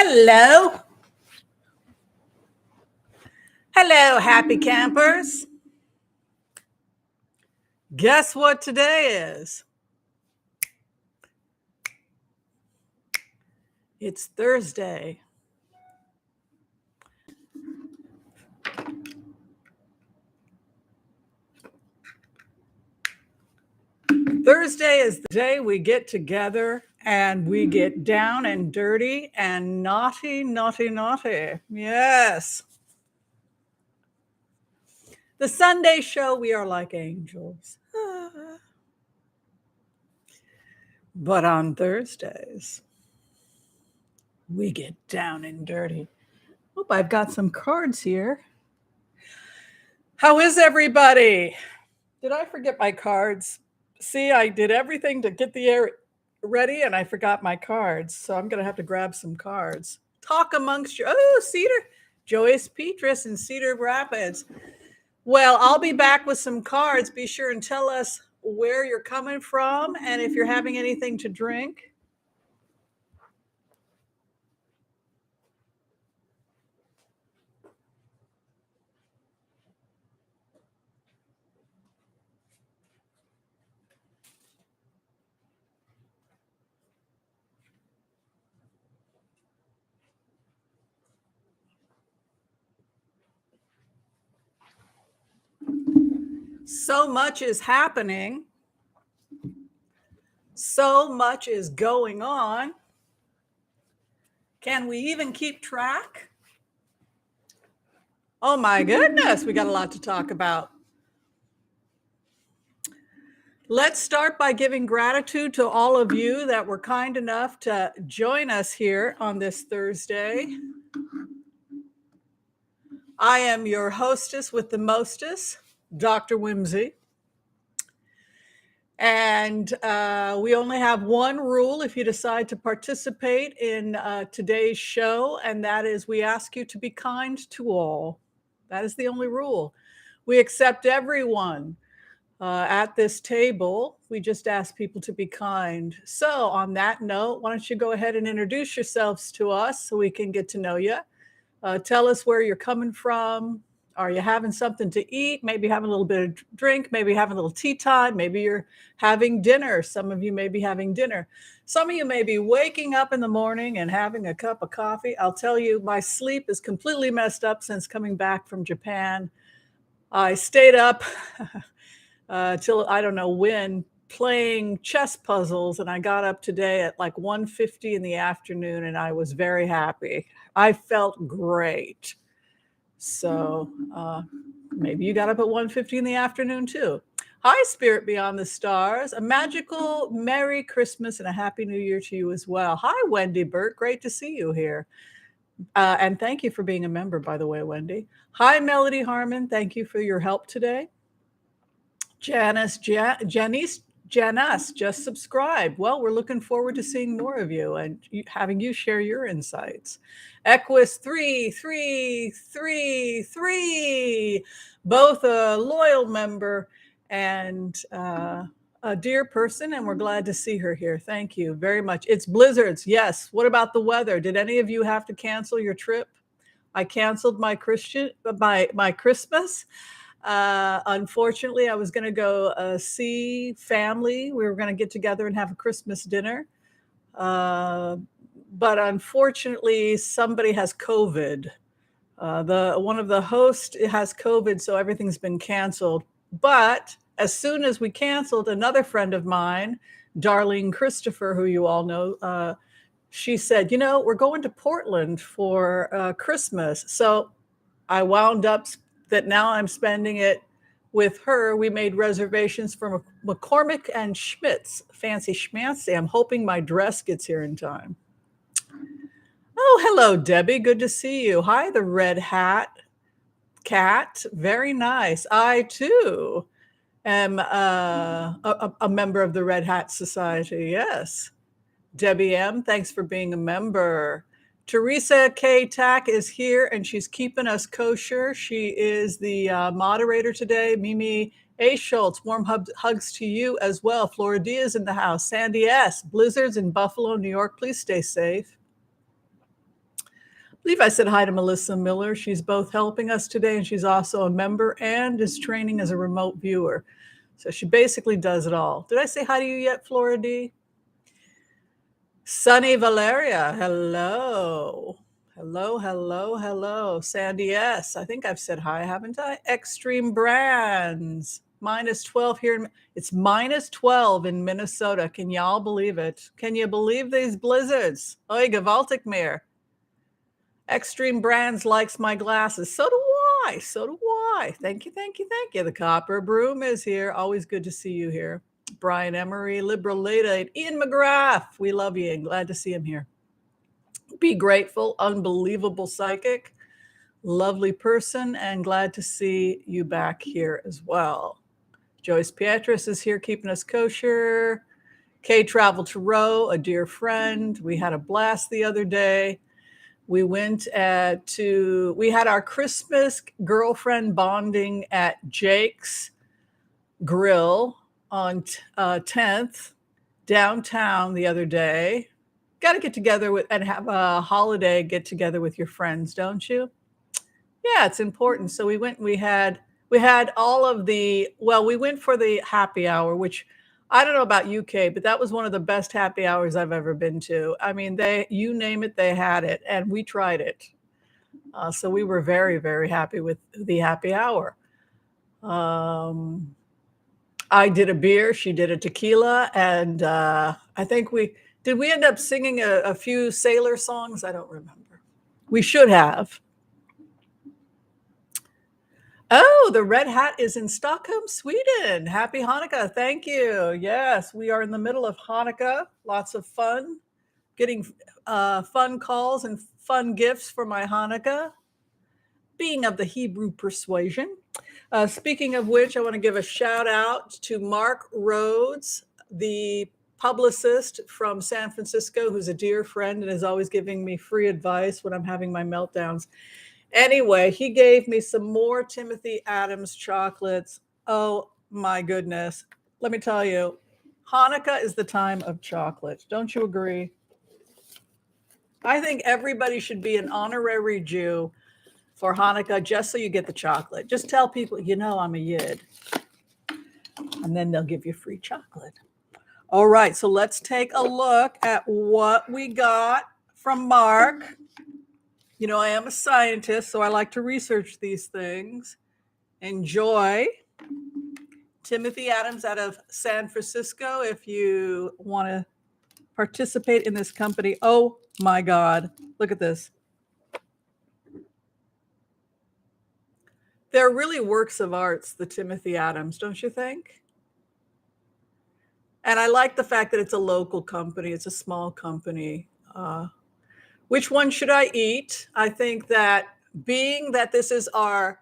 Hello. Hello, happy campers. Guess what today is? It's Thursday. Thursday is the day we get together and we get down and dirty and naughty, naughty, naughty. Yes. The Sunday show, we are like angels. But on Thursdays, we get down and dirty. Oop, I've got some cards here. How is everybody? Did I forget my cards? See, I did everything to get the air ready and I forgot my cards. So I'm going to have to grab some cards. Talk amongst you. Oh, Cedar, Joyce Petrus in Cedar Rapids. Well, I'll be back with some cards. Be sure and tell us where you're coming from and if you're having anything to drink. So much is happening. So much is going on. Can we even keep track? Oh my goodness, we got a lot to talk about. Let's start by giving gratitude to all of you that were kind enough to join us here on this Thursday. I am your hostess with the mostest, Dr. Whimsy. And we only have one rule if you decide to participate in today's show, and that is we ask you to be kind to all. That is the only rule. We accept everyone at this table. We just ask people to be kind. So on that note, why don't you go ahead and introduce yourselves to us so we can get to know you. Tell us where you're coming from. Are you having something to eat? Maybe having a little bit of drink, maybe having a little tea time. Maybe you're having dinner. Some of you may be having dinner. Some of you may be waking up in the morning and having a cup of coffee. I'll tell you, my sleep is completely messed up since coming back from Japan. I stayed up till I don't know when playing chess puzzles, and I got up today at like 1:50 in the afternoon, and I was very happy. I felt great. So maybe you got up at 1:50 in the afternoon too. Hi, Spirit Beyond the Stars. A magical Merry Christmas and a Happy New Year to you as well. Hi, Wendy Burt. Great to see you here. And thank you for being a member, by the way, Wendy. Hi, Melody Harmon. Thank you for your help today. Janice just subscribed. Well, we're looking forward to seeing more of you and having you share your insights. Equus 3333, both a loyal member and a dear person, and we're glad to see her here. Thank you very much. It's blizzards. Yes. What about the weather? Did any of you have to cancel your trip? I canceled my Christmas. Unfortunately, I was going to go see family. We were going to get together and have a Christmas dinner. But unfortunately, somebody has COVID. One of the hosts has COVID, so everything's been canceled. But as soon as we canceled, another friend of mine, Darlene Christopher, who you all know, she said, we're going to Portland for Christmas. So I wound up that now I'm spending it with her. We made reservations for McCormick and Schmidt's, fancy schmancy. I'm hoping my dress gets here in time. Oh, hello, Debbie. Good to see you. Hi, the Red Hat Cat. Very nice. I, too, am a member of the Red Hat Society. Yes. Debbie M., thanks for being a member. Teresa K. Tack is here, and she's keeping us kosher. She is the moderator today. Mimi A. Schultz, warm hugs to you as well. Florida is in the house. Sandy S., blizzards in Buffalo, New York. Please stay safe. believe I said hi to Melissa Miller. She's both helping us today, and she's also a member and is training as a remote viewer. So she basically does it all. Did I say hi to you yet, Flora D? Sunny Valeria, hello. Hello, hello, hello. Sandy S. I think I've said hi, haven't I? Extreme Brands. -12 here. It's -12 in Minnesota. Can y'all believe it? Can you believe these blizzards? Oy, gewaltig mehr. Extreme Brands likes my glasses. So do I. So do I. Thank you, thank you, thank you. The Copper Broom is here. Always good to see you here. Brian Emery, Liberal Lady, Ian McGrath. We love you and glad to see him here. Be Grateful, unbelievable psychic, lovely person, and glad to see you back here as well. Joyce Petrus is here keeping us kosher. Kay Travel to Row, a dear friend. We had a blast the other day. We went we had our Christmas girlfriend bonding at Jake's Grill on 10th downtown the other day. Got to get together and have a holiday get together with your friends, don't you? Yeah, it's important. So we went, we had all of we went for the happy hour, which I don't know about UK, but that was one of the best happy hours I've ever been to. I mean, you name it, they had it, and we tried it. So we were very, very happy with the happy hour. I did a beer, she did a tequila, and I think did we end up singing a few sailor songs? I don't remember. We should have. Oh, the red hat is in Stockholm, Sweden. Happy Hanukkah. Thank you. Yes, we are in the middle of Hanukkah. Lots of fun. Getting fun calls and fun gifts for my Hanukkah. Being of the Hebrew persuasion. Speaking of which, I want to give a shout out to Mark Rhodes, the publicist from San Francisco, who's a dear friend and is always giving me free advice when I'm having my meltdowns. Anyway, he gave me some more Timothy Adams chocolates. Oh my goodness. Let me tell you, Hanukkah is the time of chocolate. Don't you agree? I think everybody should be an honorary Jew for Hanukkah just so you get the chocolate. Just tell people, I'm a Yid. And then they'll give you free chocolate. All right, so let's take a look at what we got from Mark. I am a scientist, so I like to research these things. Enjoy. Timothy Adams out of San Francisco, if you want to participate in this company. Oh my God, look at this. They're really works of arts, the Timothy Adams, don't you think? And I like the fact that it's a local company. It's a small company. Which one should I eat? I think that being that this is our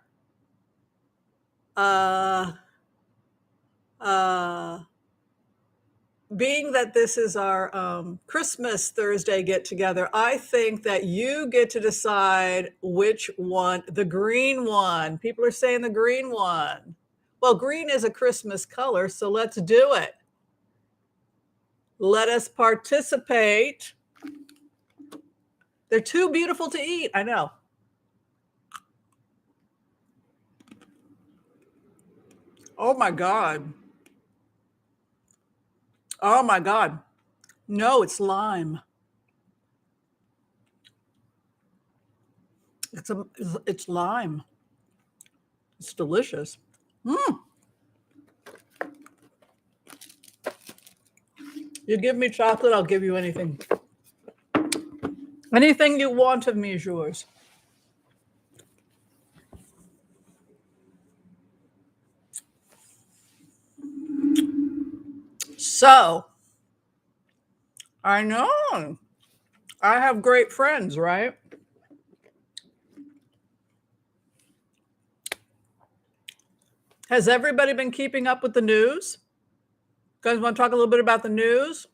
Christmas Thursday get together, I think that you get to decide which one, the green one. People are saying the green one. Well, green is a Christmas color, so let's do it. Let us participate. They're too beautiful to eat. I know. Oh my God. Oh my God. No, it's lime. It's lime. It's delicious. You give me chocolate, I'll give you anything. Anything you want of me is yours. So, I know. I have great friends, right? Has everybody been keeping up with the news? You guys want to talk a little bit about the news?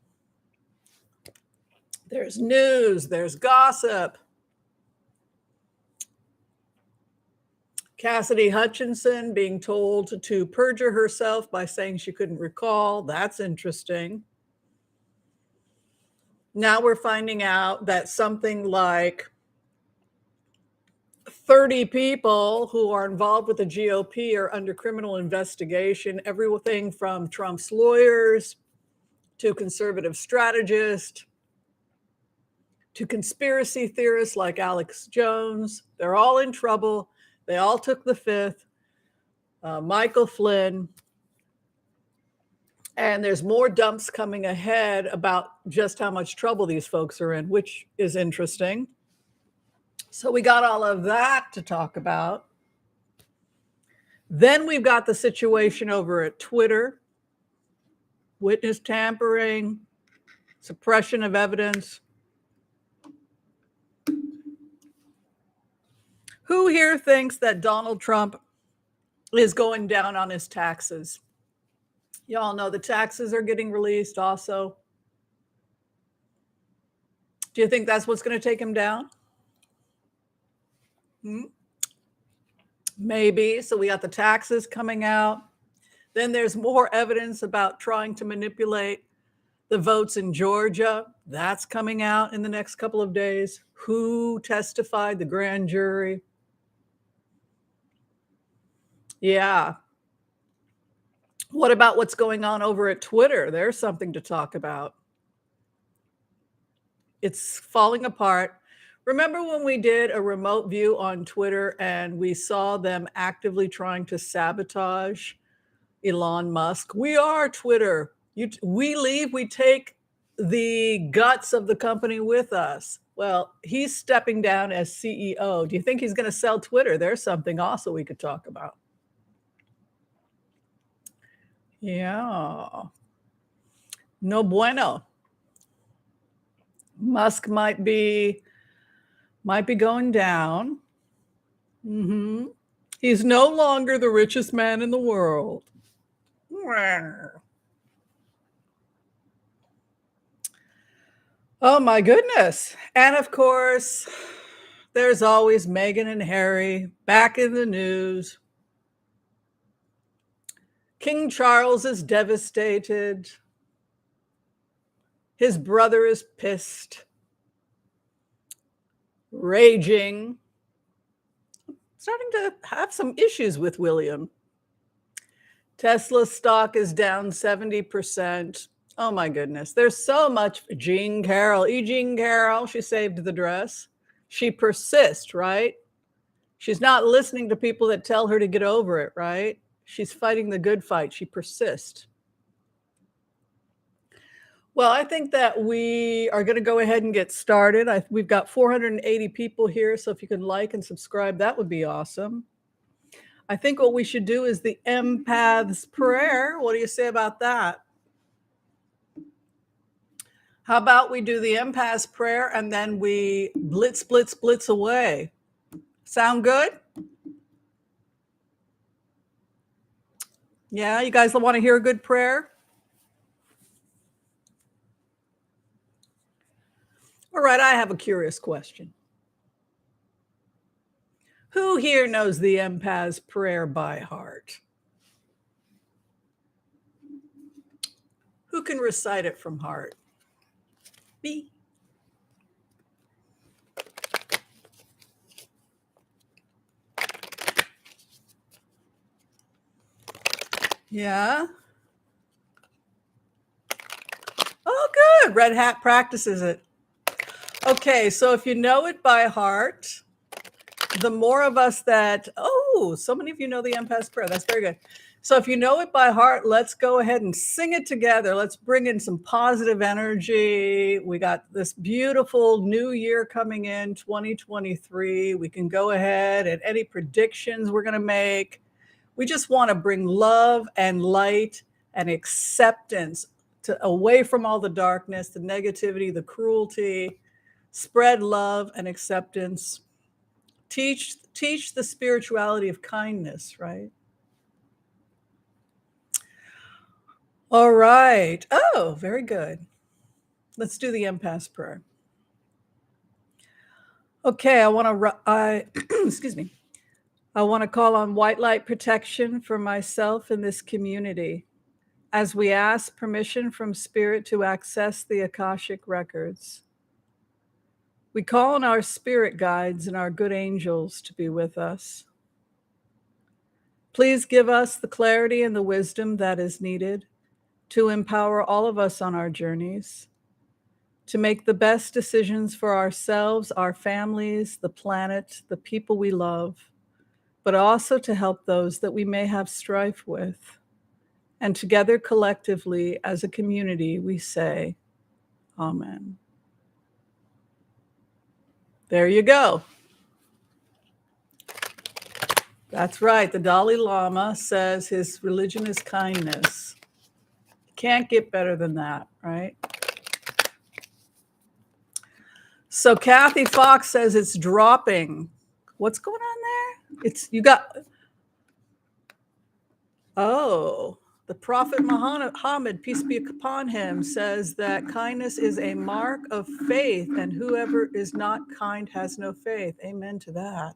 There's news, there's gossip. Cassidy Hutchinson being told to perjure herself by saying she couldn't recall. That's interesting. Now we're finding out that something like 30 people who are involved with the GOP are under criminal investigation. Everything from Trump's lawyers to conservative strategists to conspiracy theorists like Alex Jones. They're all in trouble. They all took the fifth. Michael Flynn. And there's more dumps coming ahead about just how much trouble these folks are in, which is interesting. So we got all of that to talk about. Then we've got the situation over at Twitter, witness tampering, suppression of evidence. Who here thinks that Donald Trump is going down on his taxes? Y'all know the taxes are getting released also. Do you think that's what's going to take him down? Maybe. So we got the taxes coming out. Then there's more evidence about trying to manipulate the votes in Georgia. That's coming out in the next couple of days. Who testified? The grand jury. Yeah. What about what's going on over at Twitter? There's something to talk about. It's falling apart. Remember when we did a remote view on Twitter and we saw them actively trying to sabotage Elon Musk? We are Twitter. We leave, we take the guts of the company with us. Well, he's stepping down as CEO. Do you think he's going to sell Twitter? There's something also we could talk about. Yeah. No bueno. Musk might be going down. He's no longer the richest man in the world. Oh my goodness. And of course, there's always Meghan and Harry back in the news. King Charles is devastated. His brother is pissed, raging, starting to have some issues with William. Tesla stock is down 70%. Oh my goodness. There's so much. Eugene, Carroll, she saved the dress. She persists, right? She's not listening to people that tell her to get over it, right? She's fighting the good fight. She persists. Well, I think that we are going to go ahead and get started. We've got 480 people here, so if you can like and subscribe, that would be awesome. I think what we should do is the Empath's Prayer. What do you say about that? How about we do the Empath's Prayer and then we blitz away? Sound good? Yeah, you guys want to hear a good prayer? All right, I have a curious question. Who here knows the Empath's Prayer by heart? Who can recite it from heart? Me. Yeah. Oh, good. Red Hat practices it. Okay, so if you know it by heart, the more of us that, so many of you know the Empath's Prayer. That's very good. So if you know it by heart, let's go ahead and sing it together. Let's bring in some positive energy. We got this beautiful new year coming in, 2023. We can go ahead and any predictions we're going to make. We just want to bring love and light and acceptance away from all the darkness, the negativity, the cruelty. Spread love and acceptance. Teach the spirituality of kindness, right? All right. Oh, very good. Let's do the Empath's Prayer. Okay, excuse me. I want to call on white light protection for myself and this community as we ask permission from Spirit to access the Akashic records. We call on our spirit guides and our good angels to be with us. Please give us the clarity and the wisdom that is needed to empower all of us on our journeys, to make the best decisions for ourselves, our families, the planet, the people we love, but also to help those that we may have strife with. And together, collectively, as a community, we say, Amen. There you go. That's right. The Dalai Lama says his religion is kindness. Can't get better than that, right? So Kathy Fox says it's dropping. What's going on there? The Prophet Muhammad, peace be upon him, says that kindness is a mark of faith, and whoever is not kind has no faith. Amen to that.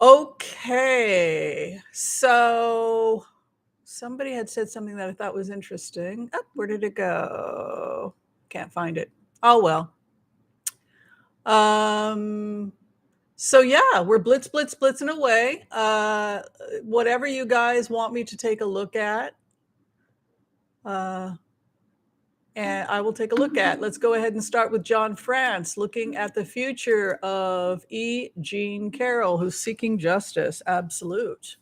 Okay, so somebody had said something that I thought was interesting. Oh, where did it go? Can't find it. Oh, well. So yeah, we're blitzing away. Whatever you guys want me to take a look at, and I will take a look at. Let's go ahead and start with John France, looking at the future of Eugene Carroll, who's seeking justice. Absolute.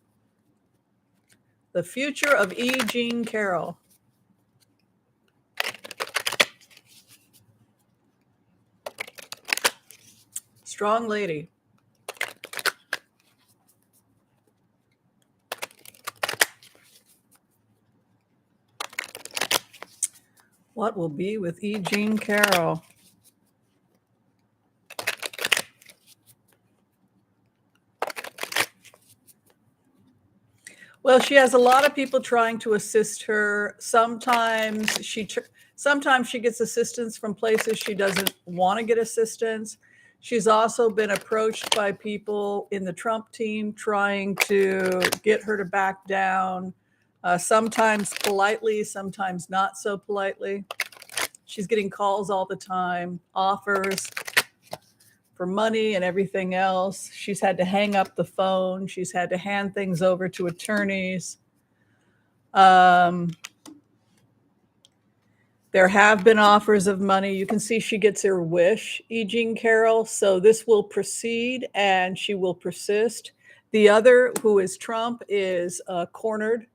The future of Eugene Carroll. Strong lady. What will be with Eugene Carroll? Well, she has a lot of people trying to assist her. Sometimes she gets assistance from places she doesn't want to get assistance. She's also been approached by people in the Trump team trying to get her to back down, sometimes politely, sometimes not so politely. She's getting calls all the time, offers for money and everything else. She's had to hang up the phone. She's had to hand things over to attorneys. There have been offers of money. You can see she gets her wish, Eugene Carroll. So this will proceed and she will persist. The other, who is Trump, is cornered.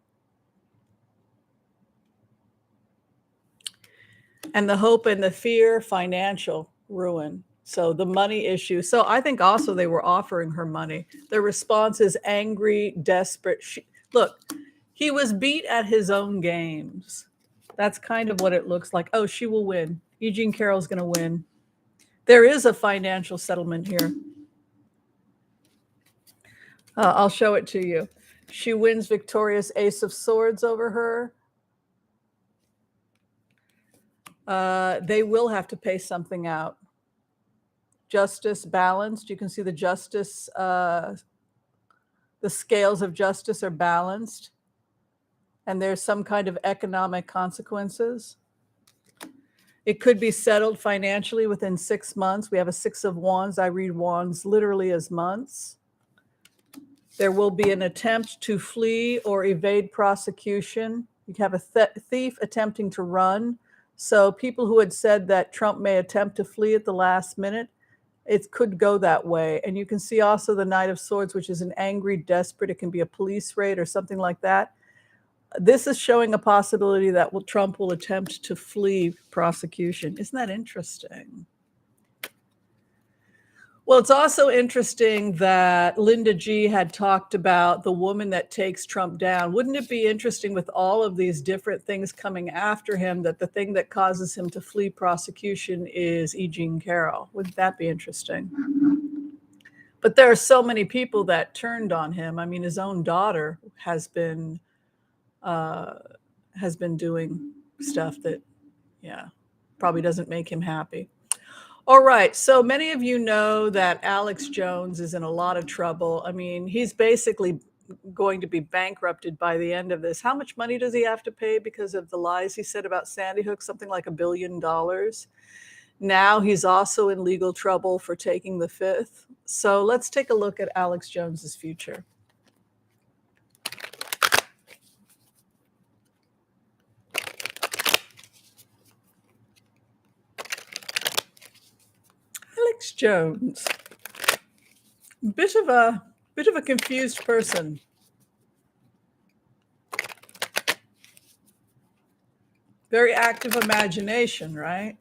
And the hope and the fear, financial ruin. So the money issue. So I think also they were offering her money. The response is angry, desperate. Look, he was beat at his own games. That's kind of what it looks like. Oh, she will win. Eugene Carroll's going to win. There is a financial settlement here. I'll show it to you. She wins victorious Ace of Swords over her. They will have to pay something out. Justice balanced. You can see the justice, the scales of justice are balanced. And there's some kind of economic consequences. It could be settled financially within 6 months. We have a 6 of Wands. I read Wands literally as months. There will be an attempt to flee or evade prosecution. You have a thief attempting to run. So people who had said that Trump may attempt to flee at the last minute, it could go that way. And you can see also the Knight of Swords, which is an angry, desperate. It can be a police raid or something like that. This is showing a possibility that Trump will attempt to flee prosecution. Isn't that interesting? Well, it's also interesting that Linda G had talked about the woman that takes Trump down. Wouldn't it be interesting with all of these different things coming after him that the thing that causes him to flee prosecution is Eugene Carroll? Wouldn't that be interesting? But there are so many people that turned on him. I mean, his own daughter has been doing stuff that, probably doesn't make him happy. All right. So many of you know that Alex Jones is in a lot of trouble. I mean, he's basically going to be bankrupted by the end of this. How much money does he have to pay because of the lies he said about Sandy Hook? Something like $1 billion. Now he's also in legal trouble for taking the fifth. So let's take a look at Alex Jones's future. Alex Jones, bit of a confused person. Very active imagination, right?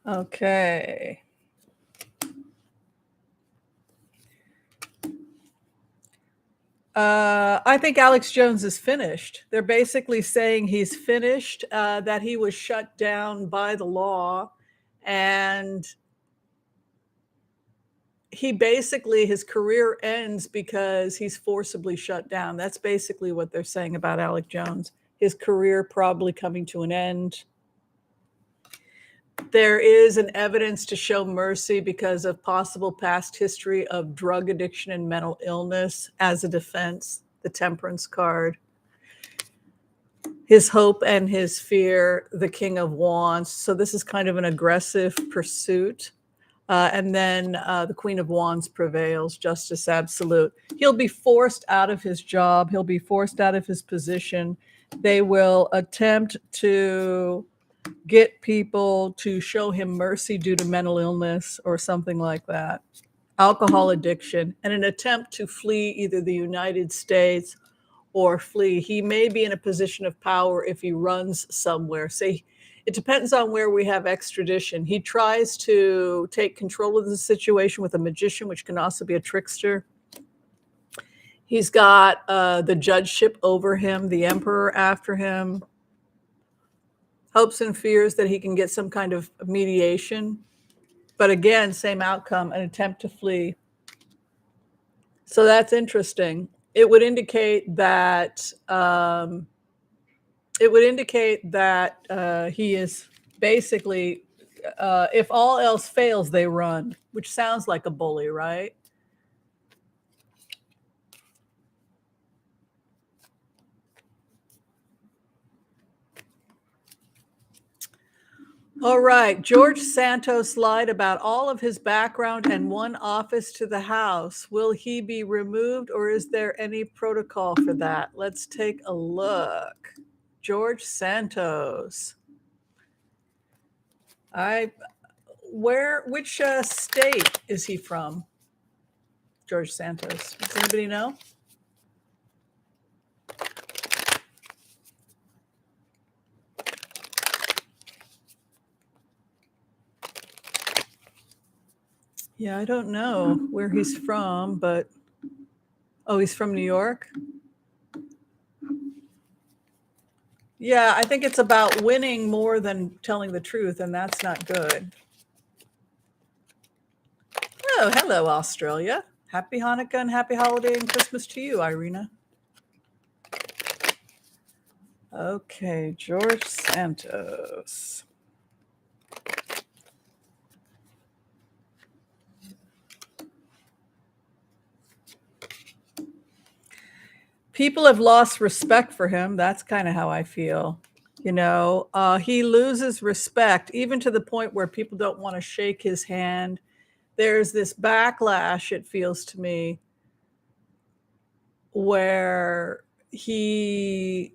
Okay. I think Alex Jones is finished. They're basically saying he's finished, that he was shut down by the law, and his career ends because he's forcibly shut down. That's basically what they're saying about Alex Jones. His career probably coming to an end. There is an evidence to show mercy because of possible past history of drug addiction and mental illness as a defense, the temperance card. His hope and his fear, the King of Wands. So this is kind of an aggressive pursuit. And then the Queen of Wands prevails, justice absolute. He'll be forced out of his job. He'll be forced out of his position. They will attempt to get people to show him mercy due to mental illness or something like that, alcohol addiction, and an attempt to flee either the United States or flee. He may be in a position of power if he runs somewhere. Say, it depends on where we have extradition. He tries to take control of the situation with a magician, which can also be a trickster. He's got the judgeship over him, the emperor after him. Hopes and fears that he can get some kind of mediation. But again, same outcome, an attempt to flee. So that's interesting. It would indicate that he is basically, if all else fails, they run, which sounds like a bully, right? All right. George Santos lied about all of his background and won office to the House. Will he be removed, or is there any protocol for that? Let's take a look. George Santos. Which state is he from? George Santos. Does anybody know? Yeah, I don't know where he's from, but he's from New York. Yeah, I think it's about winning more than telling the truth, and that's not good. Oh, hello, Australia. Happy Hanukkah and happy holiday and Christmas to you, Irina. Okay, George Santos. People have lost respect for him. That's kind of how I feel. You know, he loses respect, even to the point where people don't want to shake his hand. There's this backlash, it feels to me, where it's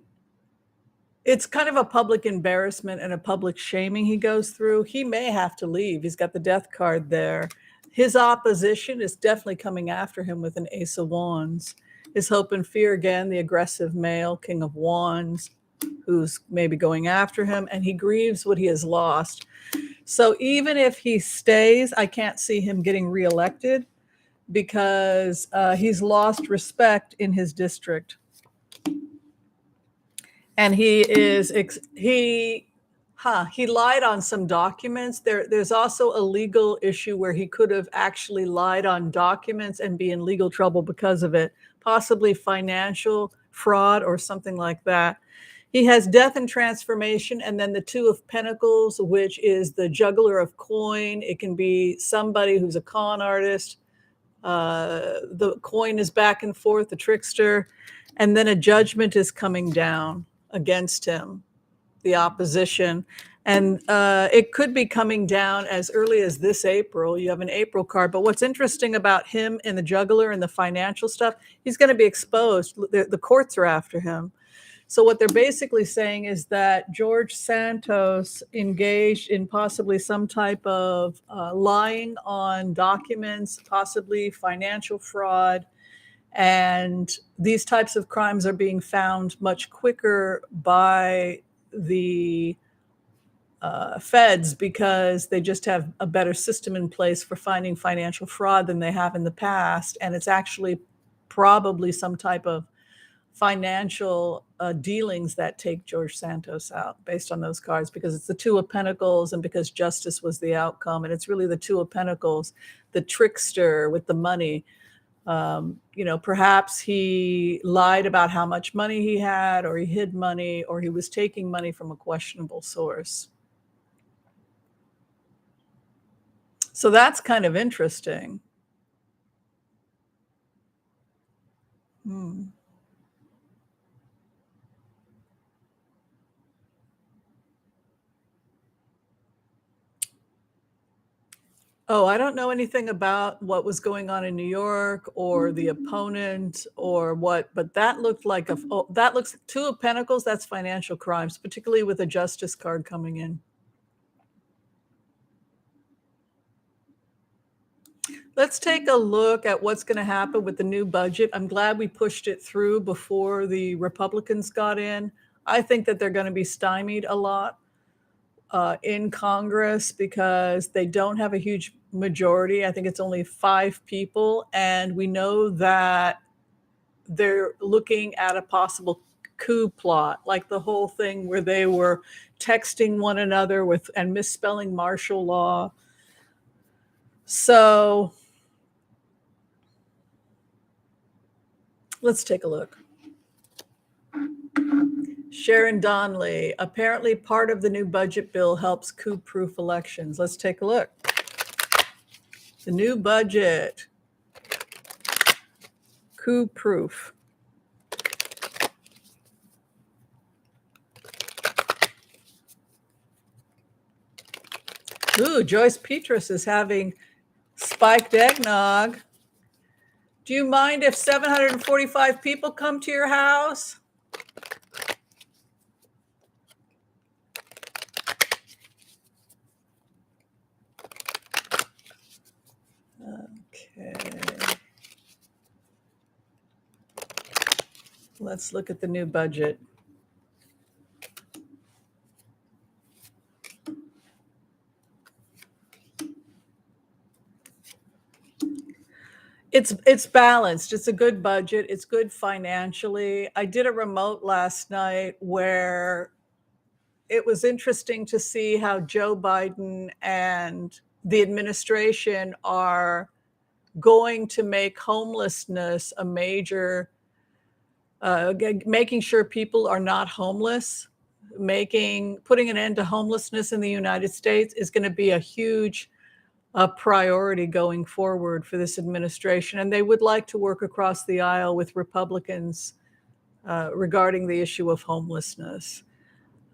kind of a public embarrassment and a public shaming he goes through. He may have to leave. He's got the death card there. His opposition is definitely coming after him with an Ace of Wands. His hope and fear, again, the aggressive male, King of Wands, who's maybe going after him, and he grieves what he has lost. So even if he stays, I can't see him getting reelected because he's lost respect in his district. And he lied on some documents. There's also a legal issue where he could have actually lied on documents and be in legal trouble because of it, possibly financial fraud or something like that. He has death and transformation, and then the Two of Pentacles, which is the juggler of coin. It can be somebody who's a con artist, The coin is back and forth, the trickster, and then a judgment is coming down against him, the opposition. And it could be coming down as early as this April. You have an April card. But what's interesting about him and the juggler and the financial stuff, he's going to be exposed. The courts are after him. So what they're basically saying is that George Santos engaged in possibly some type of lying on documents, possibly financial fraud. And these types of crimes are being found much quicker by the feds because they just have a better system in place for finding financial fraud than they have in the past. And it's actually probably some type of financial dealings that take George Santos out based on those cards, because it's the Two of Pentacles and because justice was the outcome. And it's really the Two of Pentacles, the trickster with the money. Perhaps he lied about how much money he had, or he hid money, or he was taking money from a questionable source. So that's kind of interesting. Oh, I don't know anything about what was going on in New York or the opponent or what, but that looked like that looks Two of Pentacles. That's financial crimes, particularly with a justice card coming in. Let's take a look at what's going to happen with the new budget. I'm glad we pushed it through before the Republicans got in. I think that they're going to be stymied a lot in Congress because they don't have a huge majority. I think it's only 5 people. And we know that they're looking at a possible coup plot, like the whole thing where they were texting one another and misspelling martial law. So let's take a look. Sharon Donnelly, apparently part of the new budget bill helps coup-proof elections. Let's take a look. The new budget, coup-proof. Ooh, Joyce Petrus is having spiked eggnog. Do you mind if 745 people come to your house? Okay. Let's look at the new budget. It's balanced. It's a good budget. It's good financially. I did a remote last night where it was interesting to see how Joe Biden and the administration are going to make homelessness a major, making sure people are not homeless, putting an end to homelessness in the United States is going to be a huge priority going forward for this administration. And they would like to work across the aisle with Republicans regarding the issue of homelessness.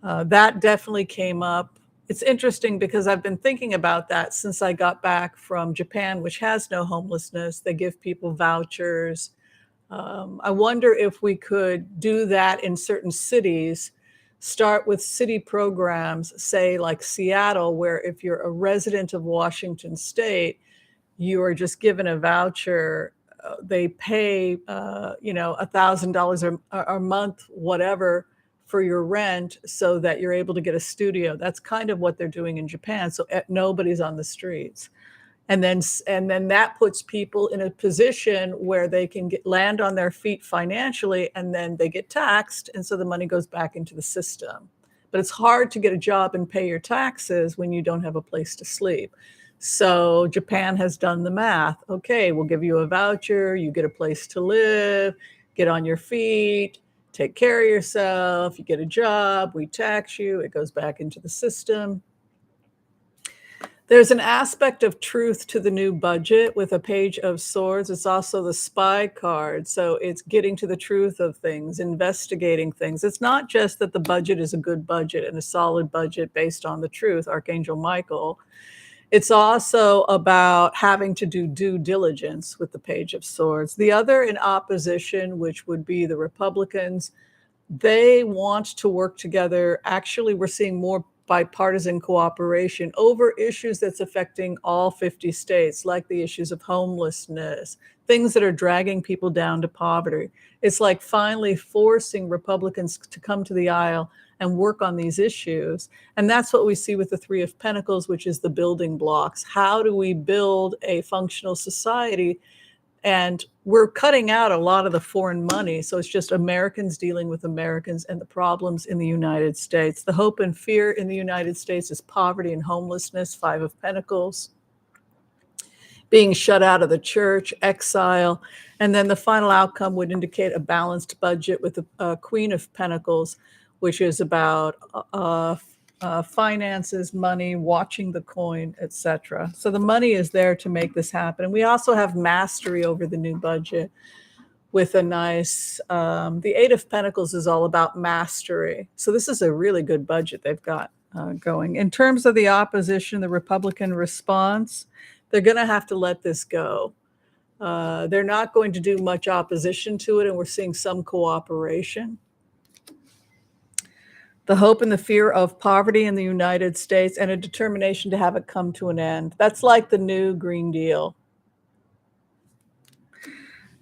That definitely came up. It's interesting because I've been thinking about that since I got back from Japan, which has no homelessness. They give people vouchers. I wonder if we could do that in certain cities, start with city programs, say like Seattle, where if you're a resident of Washington State, you are just given a voucher. They pay, $1,000 a month, whatever, for your rent so that you're able to get a studio. That's kind of what they're doing in Japan. So nobody's on the streets. And then that puts people in a position where they can land on their feet financially, and then they get taxed. And so the money goes back into the system. But it's hard to get a job and pay your taxes when you don't have a place to sleep. So Japan has done the math. Okay, we'll give you a voucher. You get a place to live, get on your feet, take care of yourself. You get a job. We tax you. It goes back into the system. There's an aspect of truth to the new budget with a page of swords. It's also the spy card. So it's getting to the truth of things, investigating things. It's not just that the budget is a good budget and a solid budget based on the truth, Archangel Michael. It's also about having to do due diligence with the page of swords. The other in opposition, which would be the Republicans, they want to work together. Actually, we're seeing more bipartisan cooperation over issues that's affecting all 50 states, like the issues of homelessness, things that are dragging people down to poverty. It's like finally forcing Republicans to come to the aisle and work on these issues. And that's what we see with the Three of Pentacles, which is the building blocks. How do we build a functional society? And we're cutting out a lot of the foreign money. So it's just Americans dealing with Americans and the problems in the United States. The hope and fear in the United States is poverty and homelessness, Five of Pentacles, being shut out of the church, exile. And then the final outcome would indicate a balanced budget with the Queen of Pentacles, which is about finances, money, watching the coin, etc. So the money is there to make this happen. And we also have mastery over the new budget with a nice, the Eight of Pentacles is all about mastery. So this is a really good budget they've got going. In terms of the opposition, the Republican response, they're going to have to let this go. They're not going to do much opposition to it, and we're seeing some cooperation. The hope and the fear of poverty in the United States and a determination to have it come to an end. That's like the new Green Deal.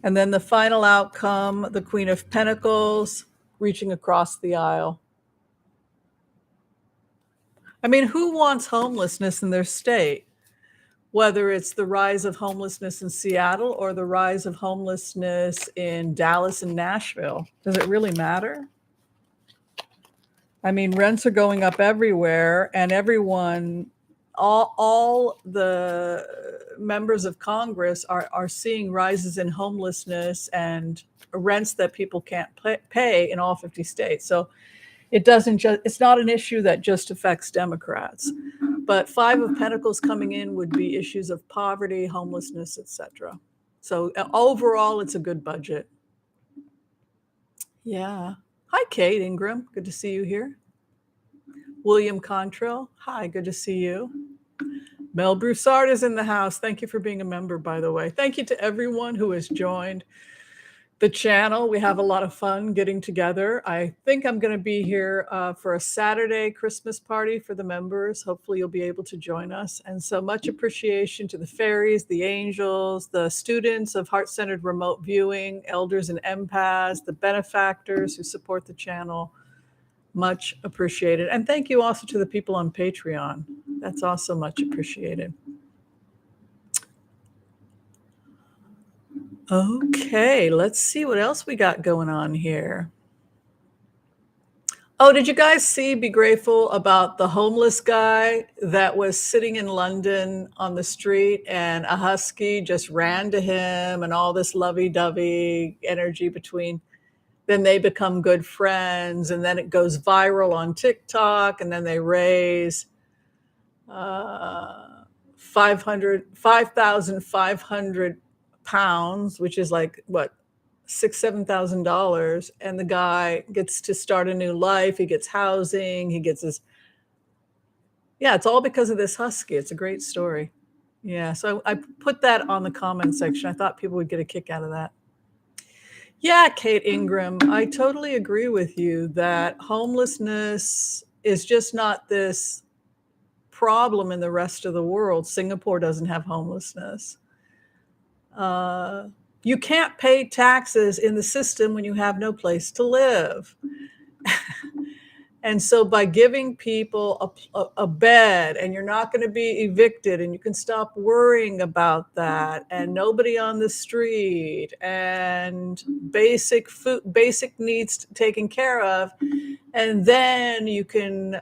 And then the final outcome, the Queen of Pentacles, reaching across the aisle. I mean, who wants homelessness in their state? Whether it's the rise of homelessness in Seattle or the rise of homelessness in Dallas and Nashville. Does it really matter? I mean, rents are going up everywhere, and everyone, all the members of Congress are seeing rises in homelessness and rents that people can't pay in all 50 states. So it's not an issue that just affects Democrats. But Five of Pentacles coming in would be issues of poverty, homelessness, etc. So overall, it's a good budget. Yeah. Hi, Kate Ingram. Good to see you here. William Contrell. Hi, good to see you. Mel Broussard is in the house. Thank you for being a member, by the way. Thank you to everyone who has joined the channel. We have a lot of fun getting together. I think I'm going to be here for a Saturday Christmas party for the members. Hopefully you'll be able to join us. And so much appreciation to the fairies, the angels, the students of Heart-Centered Remote Viewing, elders and empaths, the benefactors who support the channel. Much appreciated. And thank you also to the people on Patreon. That's also much appreciated. Okay, let's see what else we got going on here. Oh, did you guys see, be grateful about the homeless guy that was sitting in London on the street and a husky just ran to him and all this lovey-dovey energy between, then they become good friends and then it goes viral on TikTok and then they raise 5,500 pounds, which is like what, $6,000-$7,000, and the guy gets to start a new life. He gets housing. He gets his. Yeah, it's all because of this husky. It's a great story. Yeah, so I put that on the comment section. I thought people would get a kick out of that. Yeah, Kate Ingram, I totally agree with you that homelessness is just not this problem in the rest of the world. Singapore doesn't have homelessness. You can't pay taxes in the system when you have no place to live. And so by giving people a bed, and you're not going to be evicted, and you can stop worrying about that, and nobody on the street, and basic food, basic needs taken care of, and then you can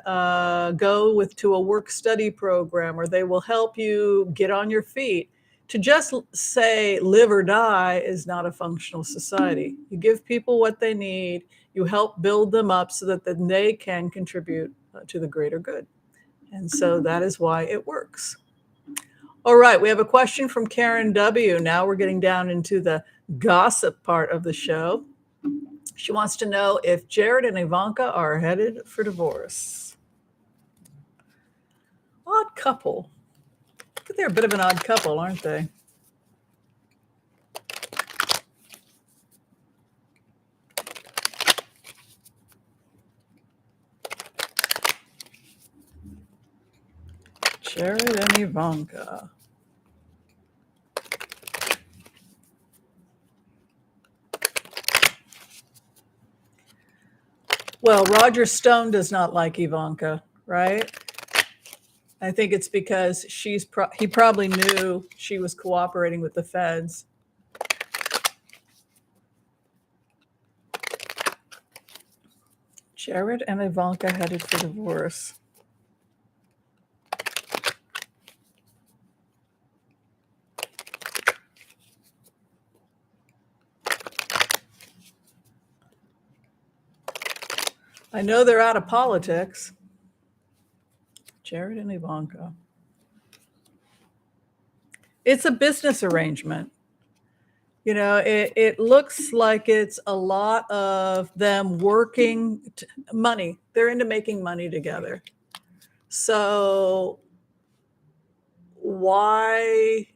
go to a work-study program, or they will help you get on your feet. To just say live or die is not a functional society. You give people what they need. You help build them up so that then they can contribute to the greater good. And so that is why it works. All right, we have a question from Karen W. Now we're getting down into the gossip part of the show. She wants to know if Jared and Ivanka are headed for divorce. Odd couple. They're a bit of an odd couple, aren't they? Jared and Ivanka. Well, Roger Stone does not like Ivanka, right? I think it's because he probably knew she was cooperating with the feds. Jared and Ivanka headed for divorce. I know they're out of politics. Jared and Ivanka. It's a business arrangement. You know, it looks like it's a lot of them working money. They're into making money together. So why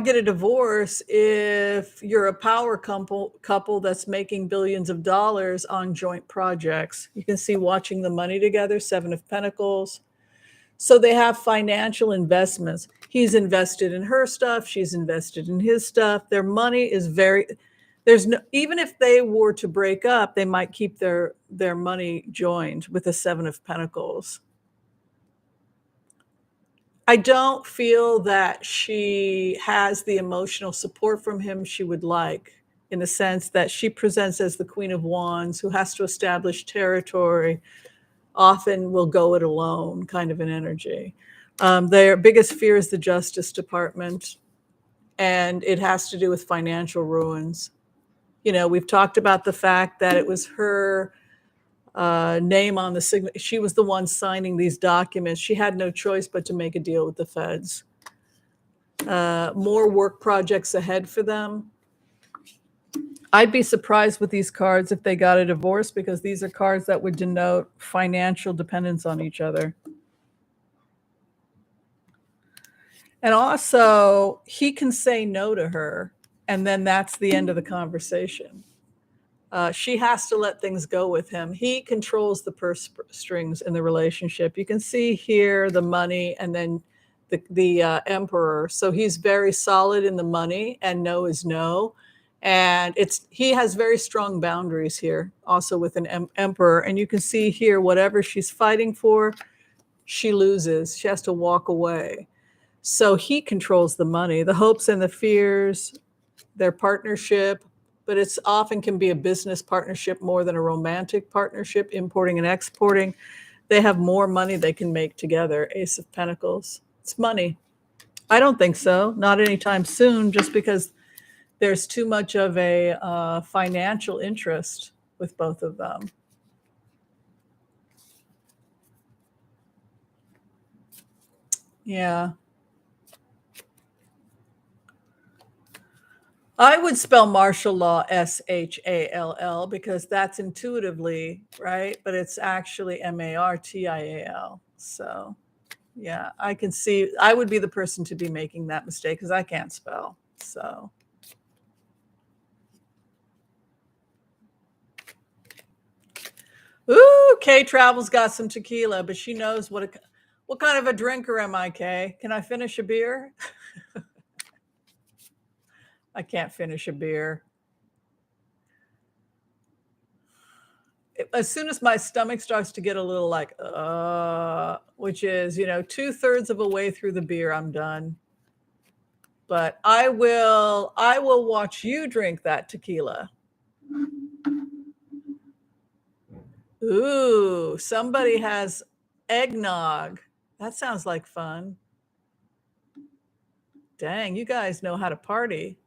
get a divorce if you're a power couple that's making billions of dollars on joint projects? You can see watching the money together, Seven of Pentacles. So they have financial investments. He's invested in her stuff. She's invested in his stuff. Their money is even if they were to break up, they might keep their money joined with the Seven of Pentacles. I don't feel that she has the emotional support from him she would like, in the sense that she presents as the Queen of Wands who has to establish territory, often will go it alone kind of an energy. Their biggest fear is the Justice Department, and it has to do with financial ruins. You know, we've talked about the fact that it was her name on the signature. She was the one signing these documents. She had no choice but to make a deal with the feds. More work projects ahead for them. I'd be surprised with these cards if they got a divorce, because these are cards that would denote financial dependence on each other. And also, he can say no to her, and then that's the end of the conversation. She has to let things go with him. He controls the purse strings in the relationship. You can see here the money and then the Emperor. So he's very solid in the money, and no is no. And he has very strong boundaries here, also with an Emperor. And you can see here, whatever she's fighting for, she loses. She has to walk away. So he controls the money, the hopes and the fears, their partnership, but it's often can be a business partnership more than a romantic partnership, importing and exporting. They have more money they can make together. Ace of Pentacles. It's money. I don't think so. Not anytime soon, just because there's too much of a financial interest with both of them. Yeah. I would spell martial law Shall, because that's intuitively right, but it's actually Martial. So yeah, I can see I would be the person to be making that mistake because I can't spell. So ooh, Kay Travel's got some tequila, but she knows what kind of a drinker am I, Kay? Can I finish a beer? I can't finish a beer. As soon as my stomach starts to get a little like, which is, 2/3 of a way through the beer, I'm done. But I will watch you drink that tequila. Ooh, somebody has eggnog. That sounds like fun. Dang, you guys know how to party.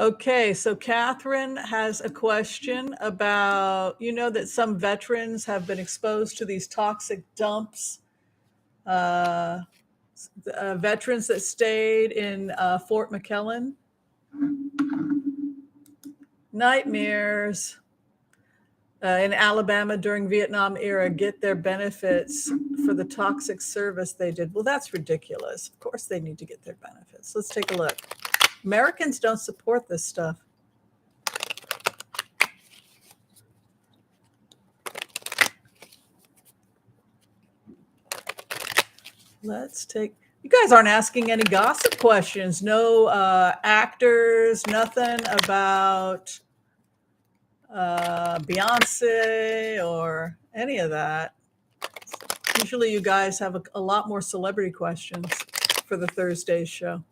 Okay, so Catherine has a question about, that some veterans have been exposed to these toxic dumps. Veterans that stayed in Fort McClellan. Nightmares. In Alabama during Vietnam era get their benefits for the toxic service they did. Well, that's ridiculous. Of course they need to get their benefits. Let's take a look. Americans don't support this stuff. You guys aren't asking any gossip questions. No actors, nothing about Beyonce or any of that. Usually you guys have a lot more celebrity questions for the Thursday show.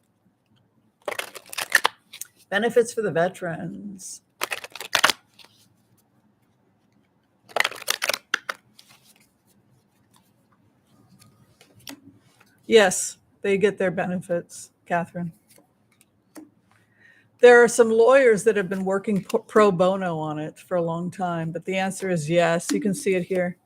Benefits for the veterans. Yes, they get their benefits, Catherine. There are some lawyers that have been working pro bono on it for a long time, but the answer is yes. You can see it here.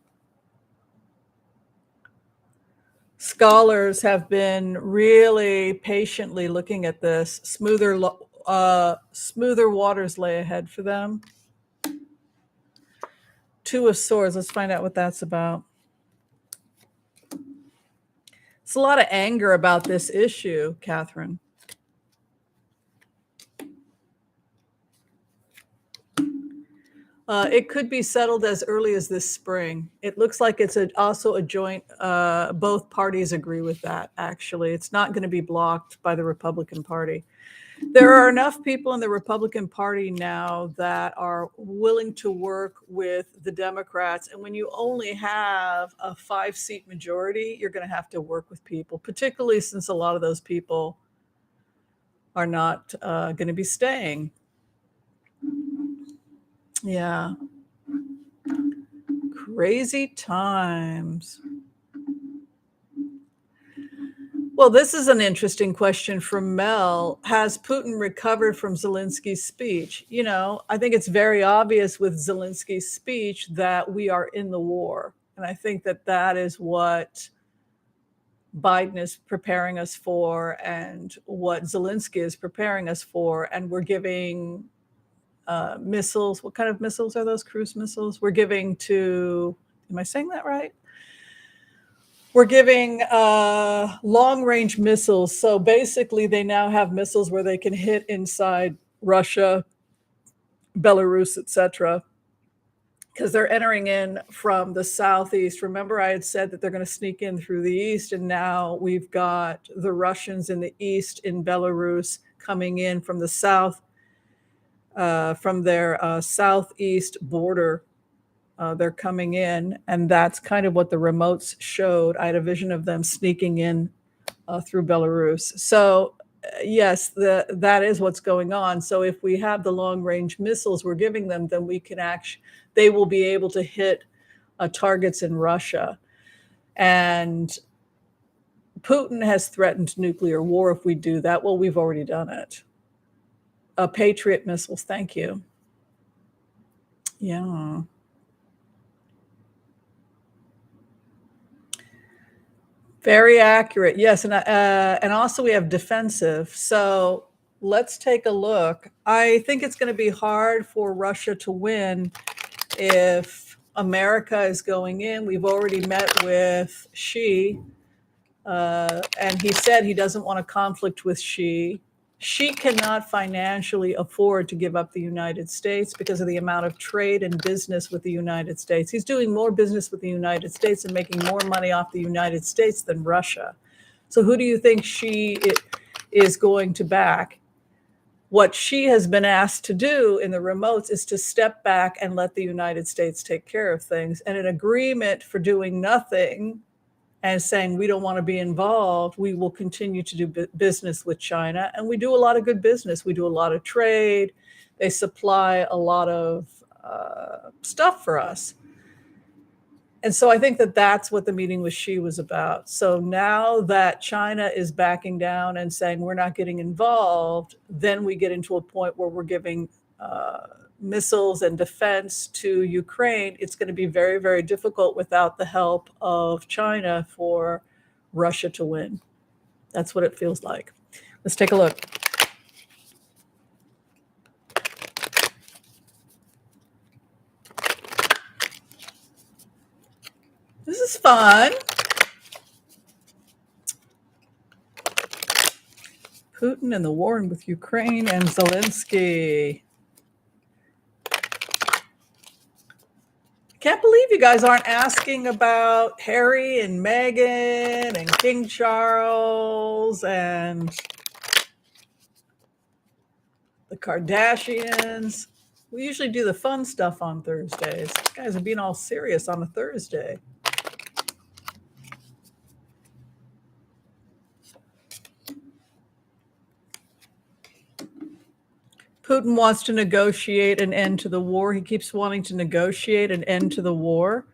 Scholars have been really patiently looking at this. Smoother waters lay ahead for them. Two of Swords. Let's find out what that's about. It's a lot of anger about this issue, Catherine. It could be settled as early as this spring. It looks like it's also a joint, both parties agree with that, actually. It's not going to be blocked by the Republican Party. There are enough people in the Republican Party now that are willing to work with the Democrats. And when you only have a 5-seat majority, you're going to have to work with people, particularly since a lot of those people are not going to be staying. Yeah. Crazy times. Well, this is an interesting question from Mel. Has Putin recovered from Zelensky's speech? I think it's very obvious with Zelensky's speech that we are in the war. And I think that is what Biden is preparing us for and what Zelensky is preparing us for. And we're giving missiles. What kind of missiles are those? Cruise missiles? We're giving to, am I saying that right? We're giving long-range missiles. So basically, they now have missiles where they can hit inside Russia, Belarus, etc., because they're entering in from the southeast. Remember, I had said that they're going to sneak in through the east, and now we've got the Russians in the east in Belarus coming in from the south, from their southeast border. They're coming in, and that's kind of what the remotes showed. I had a vision of them sneaking in through Belarus. So yes, that is what's going on. So if we have the long-range missiles we're giving them, then they will be able to hit targets in Russia. And Putin has threatened nuclear war if we do that. Well, we've already done it. Patriot missiles, thank you. Yeah. Very accurate. Yes. And also we have defensive. So let's take a look. I think it's going to be hard for Russia to win if America is going in. We've already met with Xi, and he said he doesn't want a conflict with Xi. Xi cannot financially afford to give up the United States because of the amount of trade and business with the United States. He's doing more business with the United States and making more money off the United States than Russia. So who do you think Xi is going to back? What Xi has been asked to do in the remotes is to step back and let the United States take care of things. And an agreement for doing nothing and saying we don't want to be involved, we will continue to do business with China. And we do a lot of good business. We do a lot of trade. They supply a lot of stuff for us. And so I think that that's what the meeting with Xi was about. So now that China is backing down and saying we're not getting involved, then we get into a point where we're giving missiles and defense to Ukraine. It's going to be very, very difficult without the help of China for Russia to win. That's what it feels like. Let's take a look. This is fun. Putin and the war with Ukraine and Zelensky. Can't believe you guys aren't asking about Harry and Meghan and King Charles and the Kardashians. We usually do the fun stuff on Thursdays. You guys are being all serious on a Thursday. Putin wants to negotiate an end to the war. He keeps wanting to negotiate an end to the war.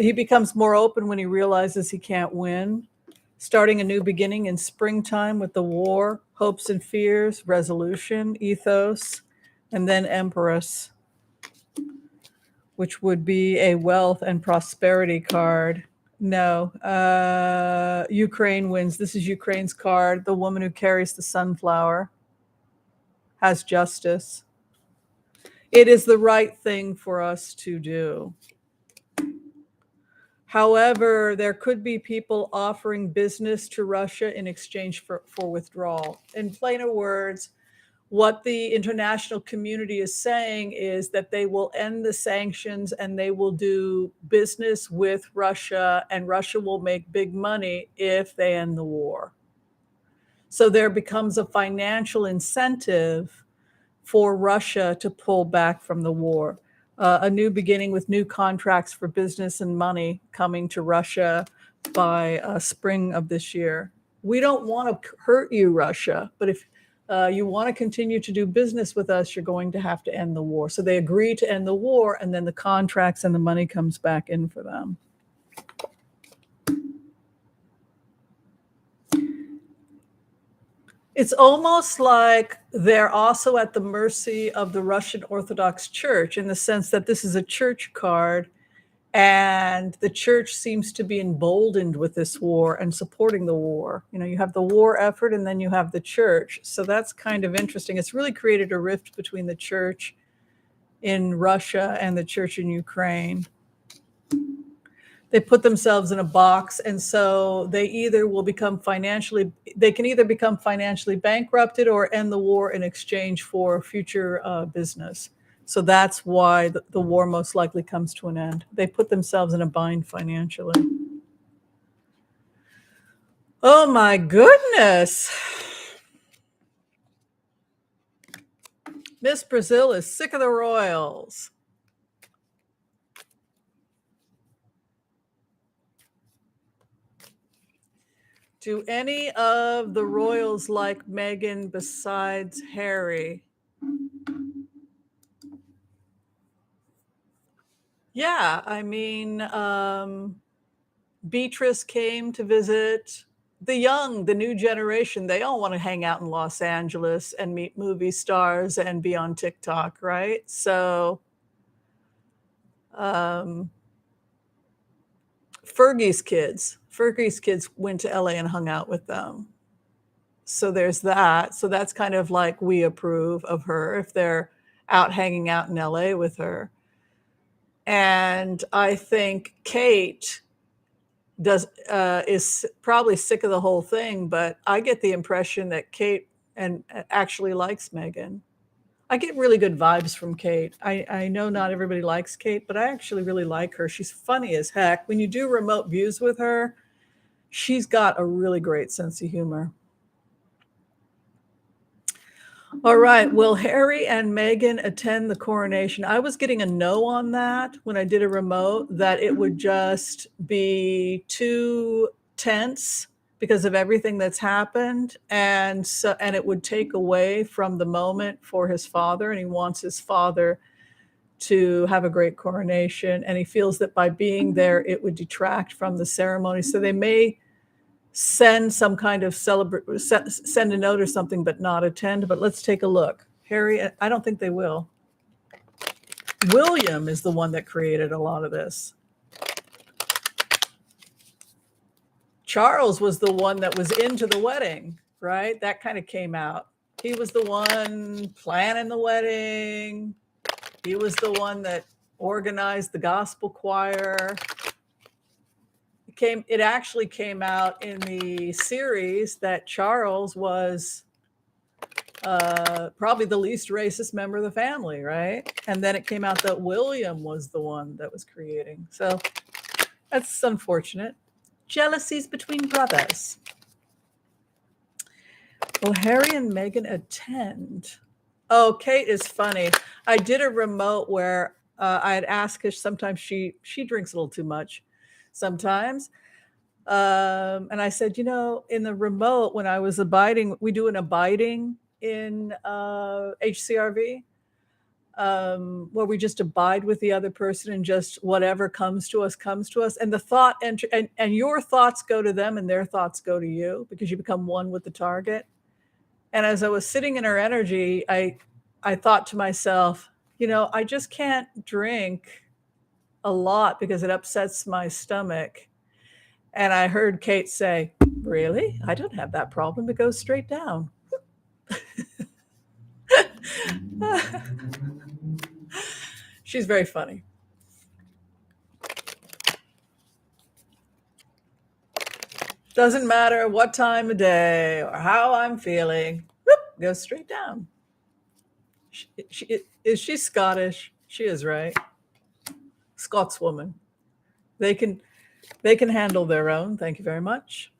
He becomes more open when he realizes he can't win. Starting a new beginning in springtime with the war, hopes and fears, resolution, ethos, and then Empress, which would be a wealth and prosperity card. No, Ukraine wins. This is Ukraine's card. The woman who carries the sunflower has justice. It is the right thing for us to do. However, there could be people offering business to Russia in exchange for withdrawal. In plainer words, what the international community is saying is that they will end the sanctions and they will do business with Russia, and Russia will make big money if they end the war. So there becomes a financial incentive for Russia to pull back from the war. A new beginning with new contracts for business and money coming to Russia by spring of this year. We don't want to hurt you, Russia, but if you want to continue to do business with us, you're going to have to end the war. So they agree to end the war, and then the contracts and the money comes back in for them. It's almost like they're also at the mercy of the Russian Orthodox Church, in the sense that this is a church card, and the church seems to be emboldened with this war and supporting the war. You know, you have the war effort and then you have the church. So that's kind of interesting. It's really created a rift between the church in Russia and the church in Ukraine. They put themselves in a box, and so they can either become financially bankrupted or end the war in exchange for future business. So that's why the war most likely comes to an end. They put themselves in a bind financially. Oh my goodness. Miss Brazil is sick of the royals. Do any of the royals like Meghan besides Harry? Yeah, I mean, Beatrice came to visit. The new generation, they all want to hang out in Los Angeles and meet movie stars and be on TikTok, right? So Fergie's kids went to LA and hung out with them. So there's that. So that's kind of like, we approve of her if they're out hanging out in LA with her. And I think Kate is probably sick of the whole thing, but I get the impression that Kate actually likes Meghan. I get really good vibes from Kate. I know not everybody likes Kate, but I actually really like her. She's funny as heck. When you do remote views with her, she's got a really great sense of humor. All right. Will Harry and Meghan attend the coronation? I was getting a no on that when I did a remote, that it would just be too tense because of everything that's happened. And it would take away from the moment for his father. And he wants his father to have a great coronation, and he feels that by being there, it would detract from the ceremony. So they may send some kind of send a note or something, but not attend. But let's take a look. Harry, I don't think they will. William is the one that created a lot of this. Charles was the one that was into the wedding, right? That kind of came out. He was the one planning the wedding. He was the one that organized the gospel choir. It actually came out in the series that Charles was probably the least racist member of the family, right? And then it came out that William was the one that was creating. So that's unfortunate. Jealousies between brothers. Will Harry and Meghan attend? Oh, Kate is funny. I did a remote where I had asked her, sometimes she drinks a little too much sometimes. And I said, in the remote, when I was abiding, we do an abiding in HCRV, where we just abide with the other person and just whatever comes to us. And the thought and your thoughts go to them and their thoughts go to you because you become one with the target. And as I was sitting in her energy, I thought to myself, I just can't drink a lot because it upsets my stomach. And I heard Kate say, really? I don't have that problem. It goes straight down. She's very funny. Doesn't matter what time of day or how I'm feeling. Whoop, goes straight down. Is she Scottish? She is, right? Scotswoman. They can handle their own. Thank you very much.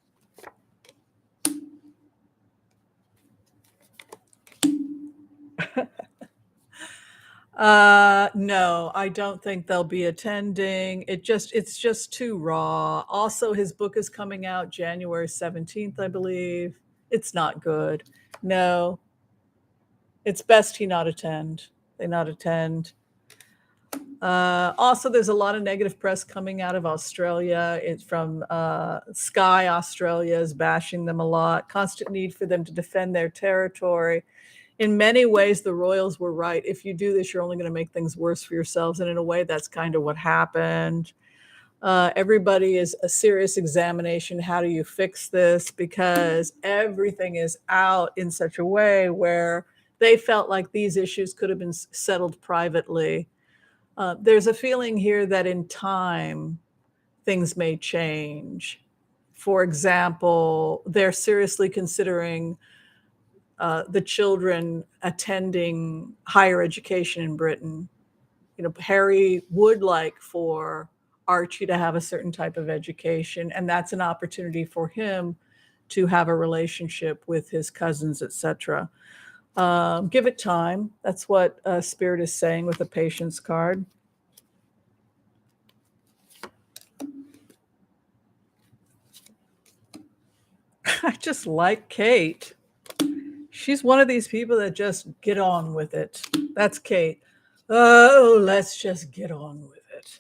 No, I don't think they'll be attending. It's just too raw. Also, his book is coming out January 17th, I believe. It's not good. No, it's best he not attend. They not attend. Also, there's a lot of negative press coming out of Australia. It's from Sky Australia is bashing them a lot. Constant need for them to defend their territory. In many ways, the royals were right. If you do this, you're only going to make things worse for yourselves. And in a way, that's kind of what happened. Everybody is a serious examination. How do you fix this? Because everything is out in such a way where they felt like these issues could have been settled privately. There's a feeling here that in time, things may change. For example, they're seriously considering the children attending higher education in Britain. Harry would like for Archie to have a certain type of education, and that's an opportunity for him to have a relationship with his cousins, etc. Give it time. That's what Spirit is saying with the patience card. I just like Kate. She's one of these people that just get on with it. That's Kate. Oh, let's just get on with it.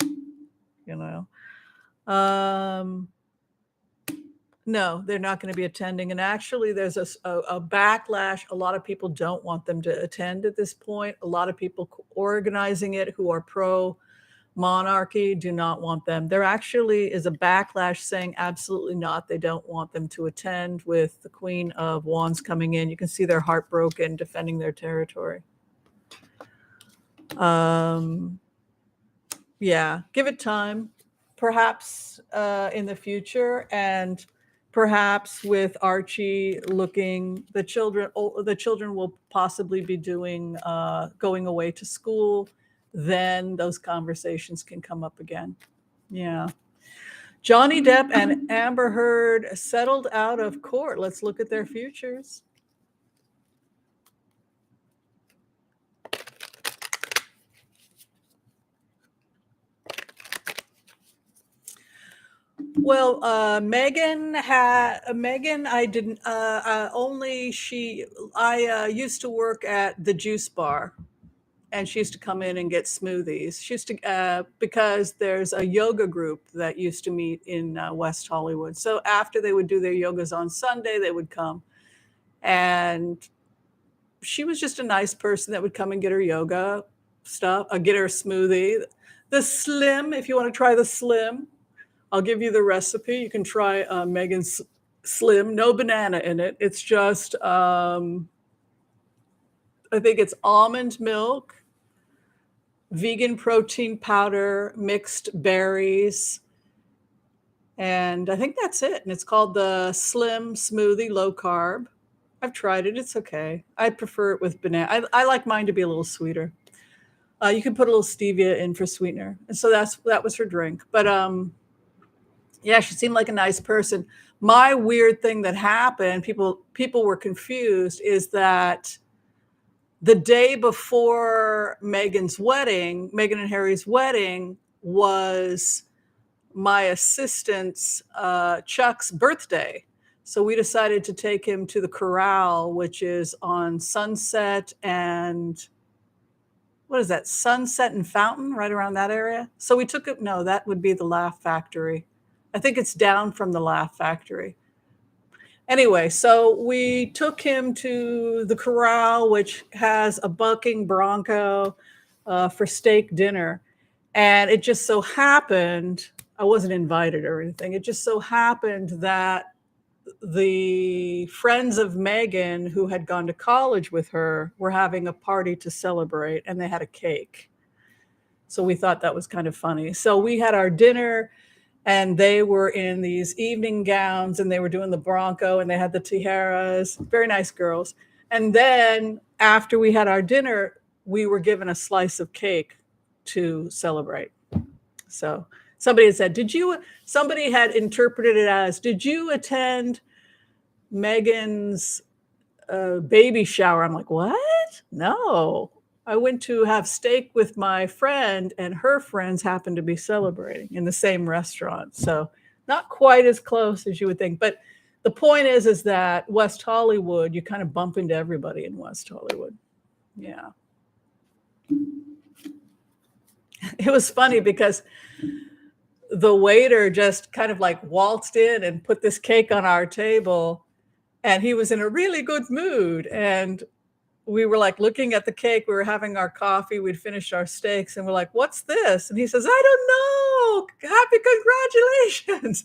No, they're not going to be attending. And actually, there's a backlash. A lot of people don't want them to attend at this point. A lot of people organizing it who are pro-monarchy do not want them. There actually is a backlash saying absolutely not. They don't want them to attend with the Queen of Wands coming in. You can see they're heartbroken defending their territory. Yeah, give it time. Perhaps in the future, and perhaps with Archie looking, the children will possibly be going away to school. Then those conversations can come up again. Yeah. Johnny Depp and Amber Heard settled out of court. Let's look at their futures. Well, Meghan, I didn't, I used to work at the juice bar and she used to come in and get smoothies. She used to, because there's a yoga group that used to meet in West Hollywood. So after they would do their yogas on Sunday, they would come. And she was just a nice person that would come and get her yoga stuff, get her a smoothie. The Slim, if you want to try the Slim, I'll give you the recipe. You can try Megan's Slim, no banana in it. It's just, I think it's almond milk, vegan protein powder, mixed berries, and I think that's it. And it's called the Slim Smoothie Low Carb. I've tried it. It's okay. I prefer it with banana. I like mine to be a little sweeter. You can put a little stevia in for sweetener. And so that was her drink. But yeah, she seemed like a nice person. My weird thing that happened, people were confused, is that the day before Meghan and Harry's wedding, was my assistant's Chuck's birthday. So we decided to take him to the Corral, which is on Sunset and what is that? Sunset and Fountain, right around that area. So we took it. No, that would be the Laugh Factory. I think it's down from the Laugh Factory. Anyway, so we took him to the Corral, which has a bucking bronco for steak dinner. And it just so happened, I wasn't invited or anything. It just so happened that the friends of Meghan who had gone to college with her were having a party to celebrate, and they had a cake. So we thought that was kind of funny. So we had our dinner, and they were in these evening gowns, and they were doing the Bronco, and they had the tiaras. Very nice girls. And then after we had our dinner, we were given a slice of cake to celebrate. So somebody had said, somebody had interpreted it as, did you attend Meghan's baby shower? I'm like, what? No. I went to have steak with my friend, and her friends happened to be celebrating in the same restaurant. So not quite as close as you would think. But the point is that West Hollywood, you kind of bump into everybody in West Hollywood. Yeah. It was funny because the waiter just kind of like waltzed in and put this cake on our table, and he was in a really good mood. And we were like looking at the cake. We were having our coffee. We'd finished our steaks, and we're like, what's this? And he says, I don't know. Happy congratulations.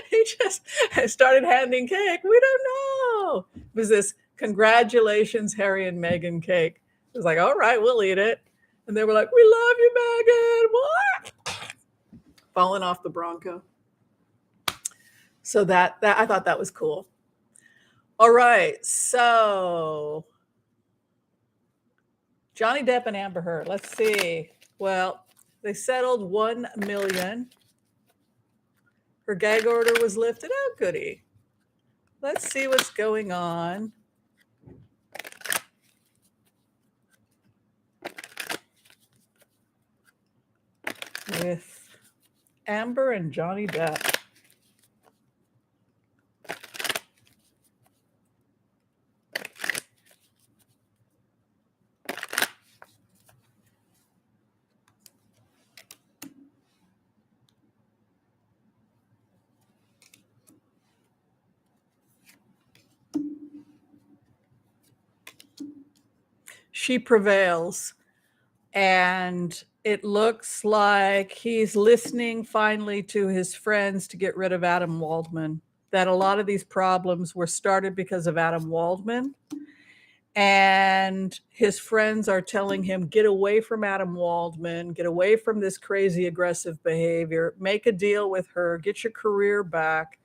He just started handing cake. We don't know. It was this congratulations, Harry and Meghan cake. It was like, all right, we'll eat it. And they were like, we love you, Meghan. What? Falling off the Bronco. So that I thought that was cool. All right. So Johnny Depp and Amber Heard. Let's see. Well, they settled $1 million. Her gag order was lifted. Oh, goody. Let's see what's going on. With Amber and Johnny Depp. She prevails, and it looks like he's listening finally to his friends to get rid of Adam Waldman, that a lot of these problems were started because of Adam Waldman, and his friends are telling him, get away from Adam Waldman, get away from this crazy aggressive behavior, make a deal with her, get your career back.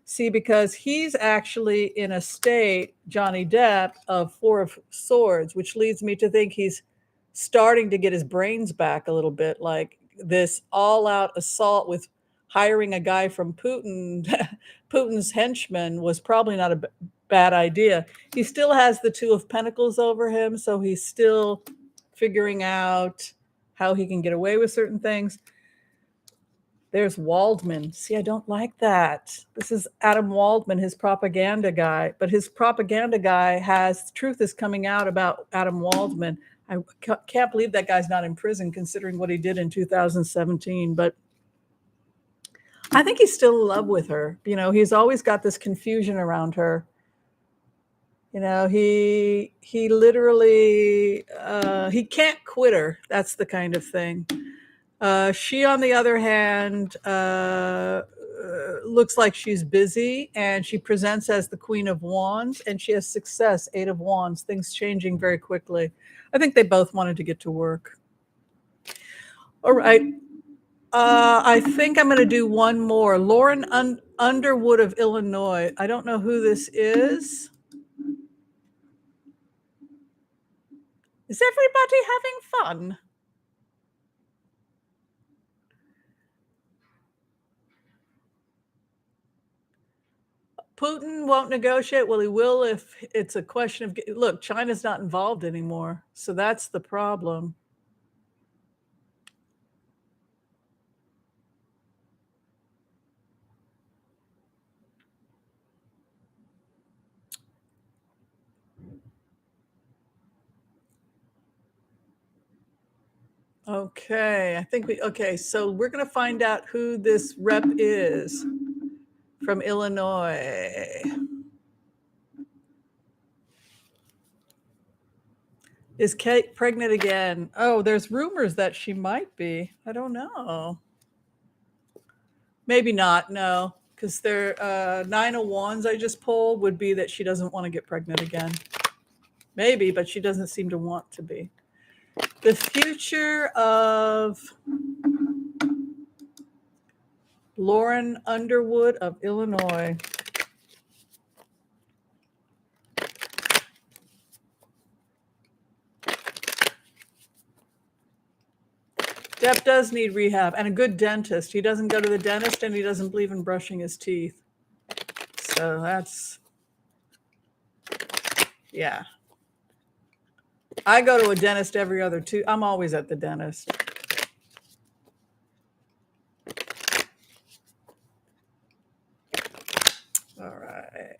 See, because he's actually in a state, Johnny Depp, of 4 of Swords, which leads me to think he's starting to get his brains back a little bit. Like this all-out assault with hiring a guy from Putin's henchman was probably not a bad idea. He still has the 2 of Pentacles over him, so he's still figuring out how he can get away with certain things. There's Waldman. See, I don't like that. This is Adam Waldman, his propaganda guy. But his propaganda guy has, truth is coming out about Adam Waldman. I can't believe that guy's not in prison considering what he did in 2017. But I think he's still in love with her. You know, he's always got this confusion around her. You know, he literally, he can't quit her. That's the kind of thing. She, on the other hand, looks like she's busy, and she presents as the Queen of Wands, and she has success, 8 of Wands, things changing very quickly. I think they both wanted to get to work. All right. I think I'm going to do one more. Lauren Underwood of Illinois. I don't know who this is. Is everybody having fun? Putin won't negotiate. Well, he will if it's a question of, look, China's not involved anymore. So that's the problem. Okay, I think okay, so we're going to find out who this rep is from Illinois. Is Kate pregnant again? Oh, there's rumors that she might be. I don't know. Maybe not, no, because there 9 of Wands I just pulled would be that she doesn't want to get pregnant again. Maybe, but she doesn't seem to want to be. The future of Lauren Underwood of Illinois. Depp does need rehab and a good dentist. He doesn't go to the dentist and he doesn't believe in brushing his teeth. So that's, yeah. I go to a dentist every other 2. I'm always at the dentist. All right.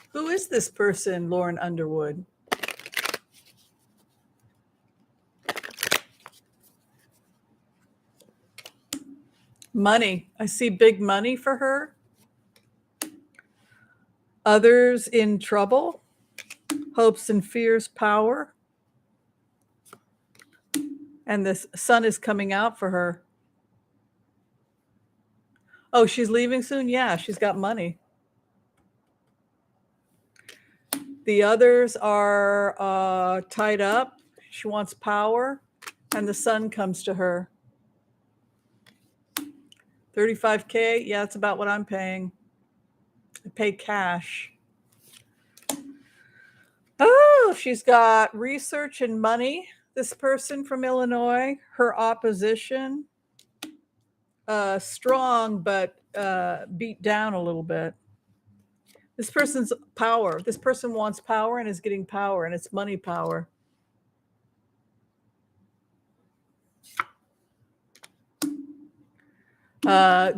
Who is this person, Lauren Underwood? Money. I see big money for her. Others in trouble. Hopes and fears, power. And the sun is coming out for her. Oh, she's leaving soon? Yeah, she's got money. The others are tied up. She wants power, and the sun comes to her. 35K? Yeah, that's about what I'm paying. I pay cash. Oh, she's got research and money. This person from Illinois, her opposition, strong, but beat down a little bit. This person's power. This person wants power and is getting power, and it's money power.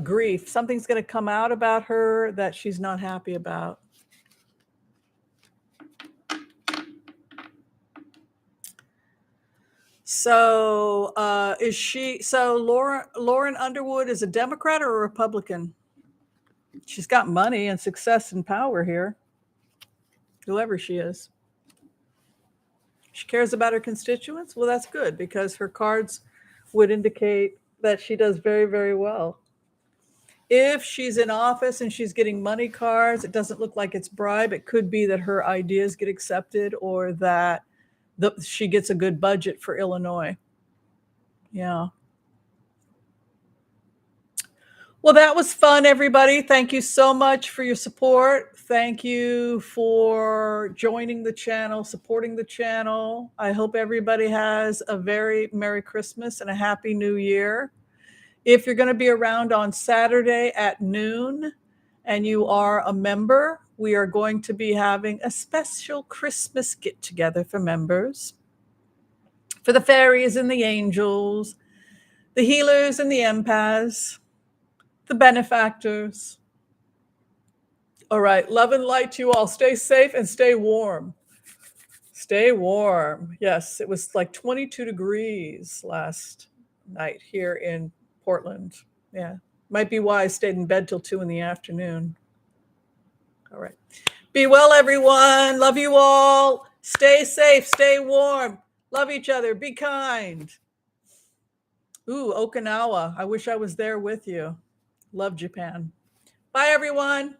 Grief. Something's going to come out about her that she's not happy about. So is she, so Lauren Underwood is a Democrat or a Republican? She's got money and success and power here, whoever she is. She cares about her constituents. Well, that's good because her cards would indicate that she does very, very well. If she's in office and she's getting money cards, it doesn't look like it's bribe. It could be that her ideas get accepted or that she gets a good budget for Illinois. Yeah. Well, that was fun, everybody. Thank you so much for your support. Thank you for joining the channel, supporting the channel. I hope everybody has a very Merry Christmas and a Happy New Year. If you're going to be around on Saturday at noon and you are a member, we are going to be having a special Christmas get-together for members, for the fairies and the angels, the healers and the empaths, the benefactors. All right, love and light to you all. Stay safe and stay warm. Stay warm. Yes, it was like 22 degrees last night here in Portland. Yeah, might be why I stayed in bed till 2 in the afternoon. All right. Be well, everyone. Love you all. Stay safe, stay warm. Love each other. Be kind. Ooh, Okinawa. I wish I was there with you. Love Japan. Bye, everyone.